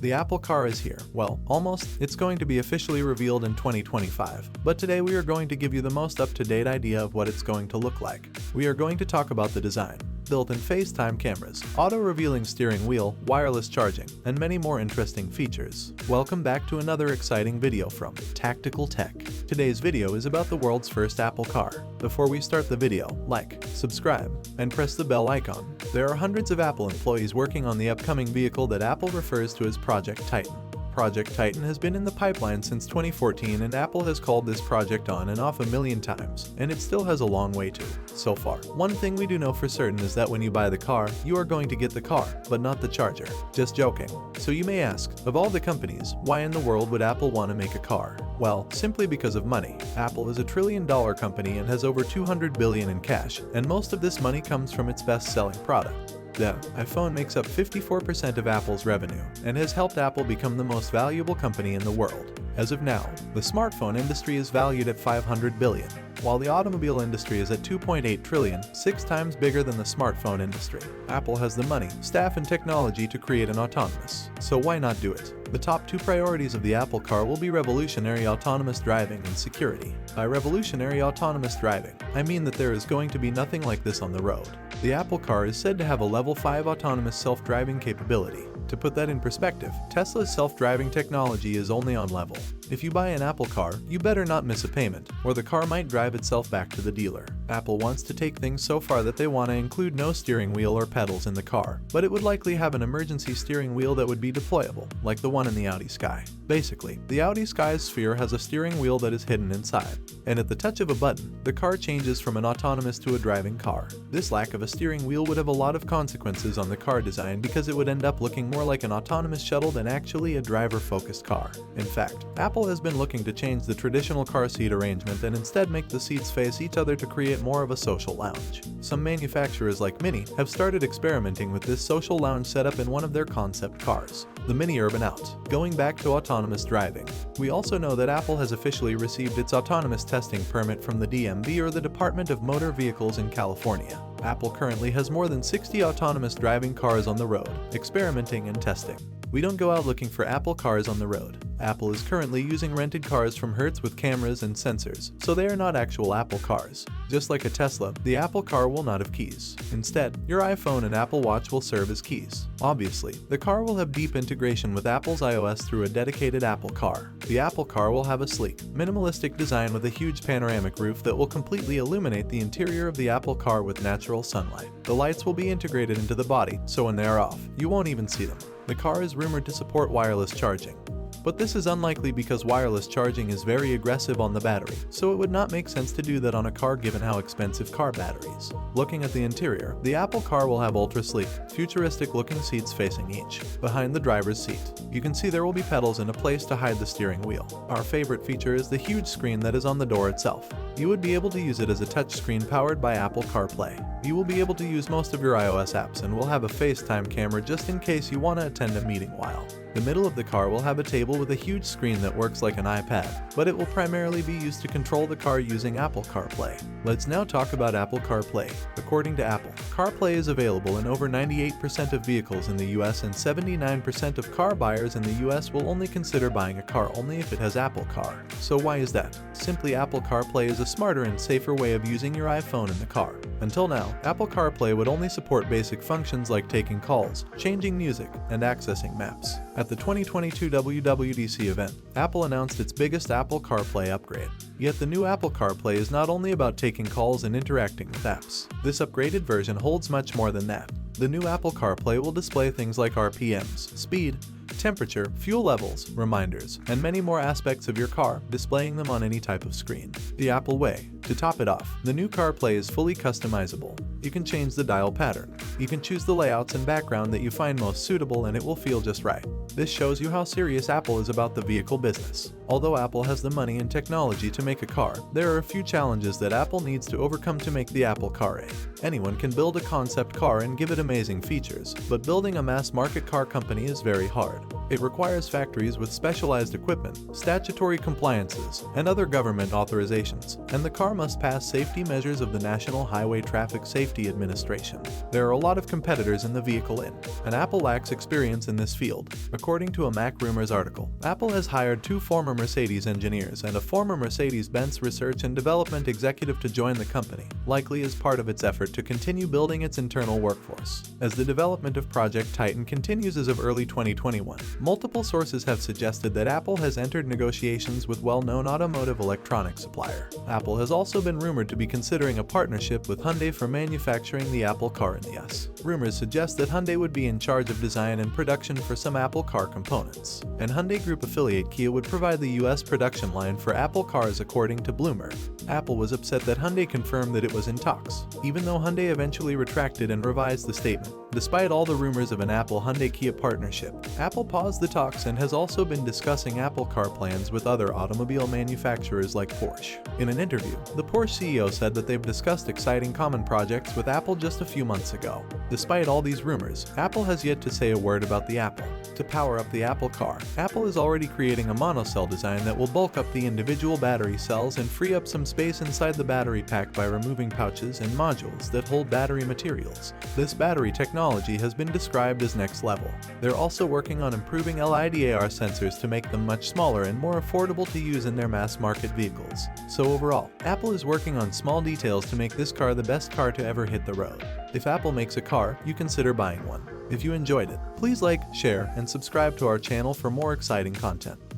The Apple Car is here. Well, almost. It's going to be officially revealed in 2025. But today we are going to give you the most up-to-date idea of what it's going to look like. We are going to talk about the design, built-in FaceTime cameras, auto-revealing steering wheel, wireless charging, and many more interesting features. Welcome back to another exciting video from Tactical Tech. Today's video is about the world's first Apple Car. Before we start the video, like, subscribe, and press the bell icon. There are hundreds of Apple employees working on the upcoming vehicle that Apple refers to as Project Titan. Project Titan has been in the pipeline since 2014, and Apple has called this project on and off a million times, and it still has a long way to so far. One thing we do know for certain is that when you buy the car, you are going to get the car, but not the charger. Just joking. So you may ask, of all the companies, why in the world would Apple want to make a car? Well, simply because of money. Apple is a $1 trillion company and has over $200 billion in cash, and most of this money comes from its best-selling product. The iPhone makes up 54% of Apple's revenue and has helped Apple become the most valuable company in the world. As of now, the smartphone industry is valued at $500 billion, while the automobile industry is at $2.8 trillion, 6 times bigger than the smartphone industry. Apple has the money, staff, and technology to create an autonomous, so why not do it? The top 2 priorities of the Apple Car will be revolutionary autonomous driving and security. By revolutionary autonomous driving, I mean that there is going to be nothing like this on the road. The Apple Car is said to have a level 5 autonomous self-driving capability. To put that in perspective, Tesla's self-driving technology is only on level. If you buy an Apple Car, you better not miss a payment, or the car might drive itself back to the dealer. Apple wants to take things so far that they want to include no steering wheel or pedals in the car, but it would likely have an emergency steering wheel that would be deployable, like the one in the Audi Sky. Basically, the Audi Sky's Sphere has a steering wheel that is hidden inside, and at the touch of a button, the car changes from an autonomous to a driving car. This lack of a steering wheel would have a lot of consequences on the car design because it would end up looking more like an autonomous shuttle than actually a driver-focused car. In fact, Apple has been looking to change the traditional car seat arrangement and instead make the seats face each other to create more of a social lounge. Some manufacturers like Mini have started experimenting with this social lounge setup in one of their concept cars, the Mini Urban Out. Going back to autonomous driving, we also know that Apple has officially received its autonomous testing permit from the DMV, or the Department of Motor Vehicles in California. Apple currently has more than 60 autonomous driving cars on the road, experimenting and testing. We don't go out looking for Apple cars on the road. Apple is currently using rented cars from Hertz with cameras and sensors, so they are not actual Apple cars. Just like a Tesla, the Apple Car will not have keys. Instead, your iPhone and Apple Watch will serve as keys. Obviously, the car will have deep integration with Apple's iOS through a dedicated Apple Car. The Apple Car will have a sleek, minimalistic design with a huge panoramic roof that will completely illuminate the interior of the Apple Car with natural sunlight. The lights will be integrated into the body, so when they are off, you won't even see them. The car is rumored to support wireless charging, but this is unlikely because wireless charging is very aggressive on the battery, so it would not make sense to do that on a car given how expensive car batteries. Looking at the interior, the Apple Car will have ultra-sleek, futuristic-looking seats facing each. Behind the driver's seat, you can see there will be pedals and a place to hide the steering wheel. Our favorite feature is the huge screen that is on the door itself. You would be able to use it as a touchscreen powered by Apple CarPlay. You will be able to use most of your iOS apps and will have a FaceTime camera just in case you want to attend a meeting while. The middle of the car will have a table with a huge screen that works like an iPad, but it will primarily be used to control the car using Apple CarPlay. Let's now talk about Apple CarPlay. According to Apple, CarPlay is available in over 98% of vehicles in the US, and 79% of car buyers in the US will only consider buying a car only if it has Apple Car. So why is that? Simply, Apple CarPlay is a smarter and safer way of using your iPhone in the car. Until now, Apple CarPlay would only support basic functions like taking calls, changing music, and accessing maps. At the 2022 WWDC event, Apple announced its biggest Apple CarPlay upgrade. Yet the new Apple CarPlay is not only about taking calls and interacting with apps. This upgraded version holds much more than that. The new Apple CarPlay will display things like RPMs, speed, temperature, fuel levels, reminders, and many more aspects of your car, displaying them on any type of screen. The Apple way. To top it off, the new CarPlay is fully customizable. You can change the dial pattern. You can choose the layouts and background that you find most suitable, and it will feel just right. This shows you how serious Apple is about the vehicle business. Although Apple has the money and technology to make a car, there are a few challenges that Apple needs to overcome to make the Apple Car A. Anyone can build a concept car and give it amazing features, but building a mass-market car company is very hard. It requires factories with specialized equipment, statutory compliances, and other government authorizations, and the car must pass safety measures of the National Highway Traffic Safety Administration. There are a lot of competitors in the vehicle and Apple lacks experience in this field. According to a Mac Rumors article, Apple has hired 2 former Mercedes engineers and a former Mercedes-Benz research and development executive to join the company, likely as part of its effort to continue building its internal workforce. As the development of Project Titan continues as of early 2021, multiple sources have suggested that Apple has entered negotiations with well-known automotive electronics supplier. Apple has also been rumored to be considering a partnership with Hyundai for manufacturing the Apple Car in the US. Rumors suggest that Hyundai would be in charge of design and production for some Apple Car components, and Hyundai Group affiliate Kia would provide the US production line for Apple cars according to Bloomberg. Apple was upset that Hyundai confirmed that it was in talks, even though Hyundai eventually retracted and revised the statement. Despite all the rumors of an Apple-Hyundai-Kia partnership, Apple paused the talks and has also been discussing Apple Car plans with other automobile manufacturers like Porsche. In an interview, the Porsche CEO said that they've discussed exciting common projects with Apple just a few months ago. Despite all these rumors, Apple has yet to say a word about the Apple. To power up the Apple Car, Apple is already creating a monocell design that will bulk up the individual battery cells and free up some space inside the battery pack by removing pouches and modules that hold battery materials. This battery technology has been described as next level. They're also working on improving LiDAR sensors to make them much smaller and more affordable to use in their mass-market vehicles. So overall, Apple is working on small details to make this car the best car to ever hit the road. If Apple makes a car, you consider buying one. If you enjoyed it, please like, share, and subscribe to our channel for more exciting content.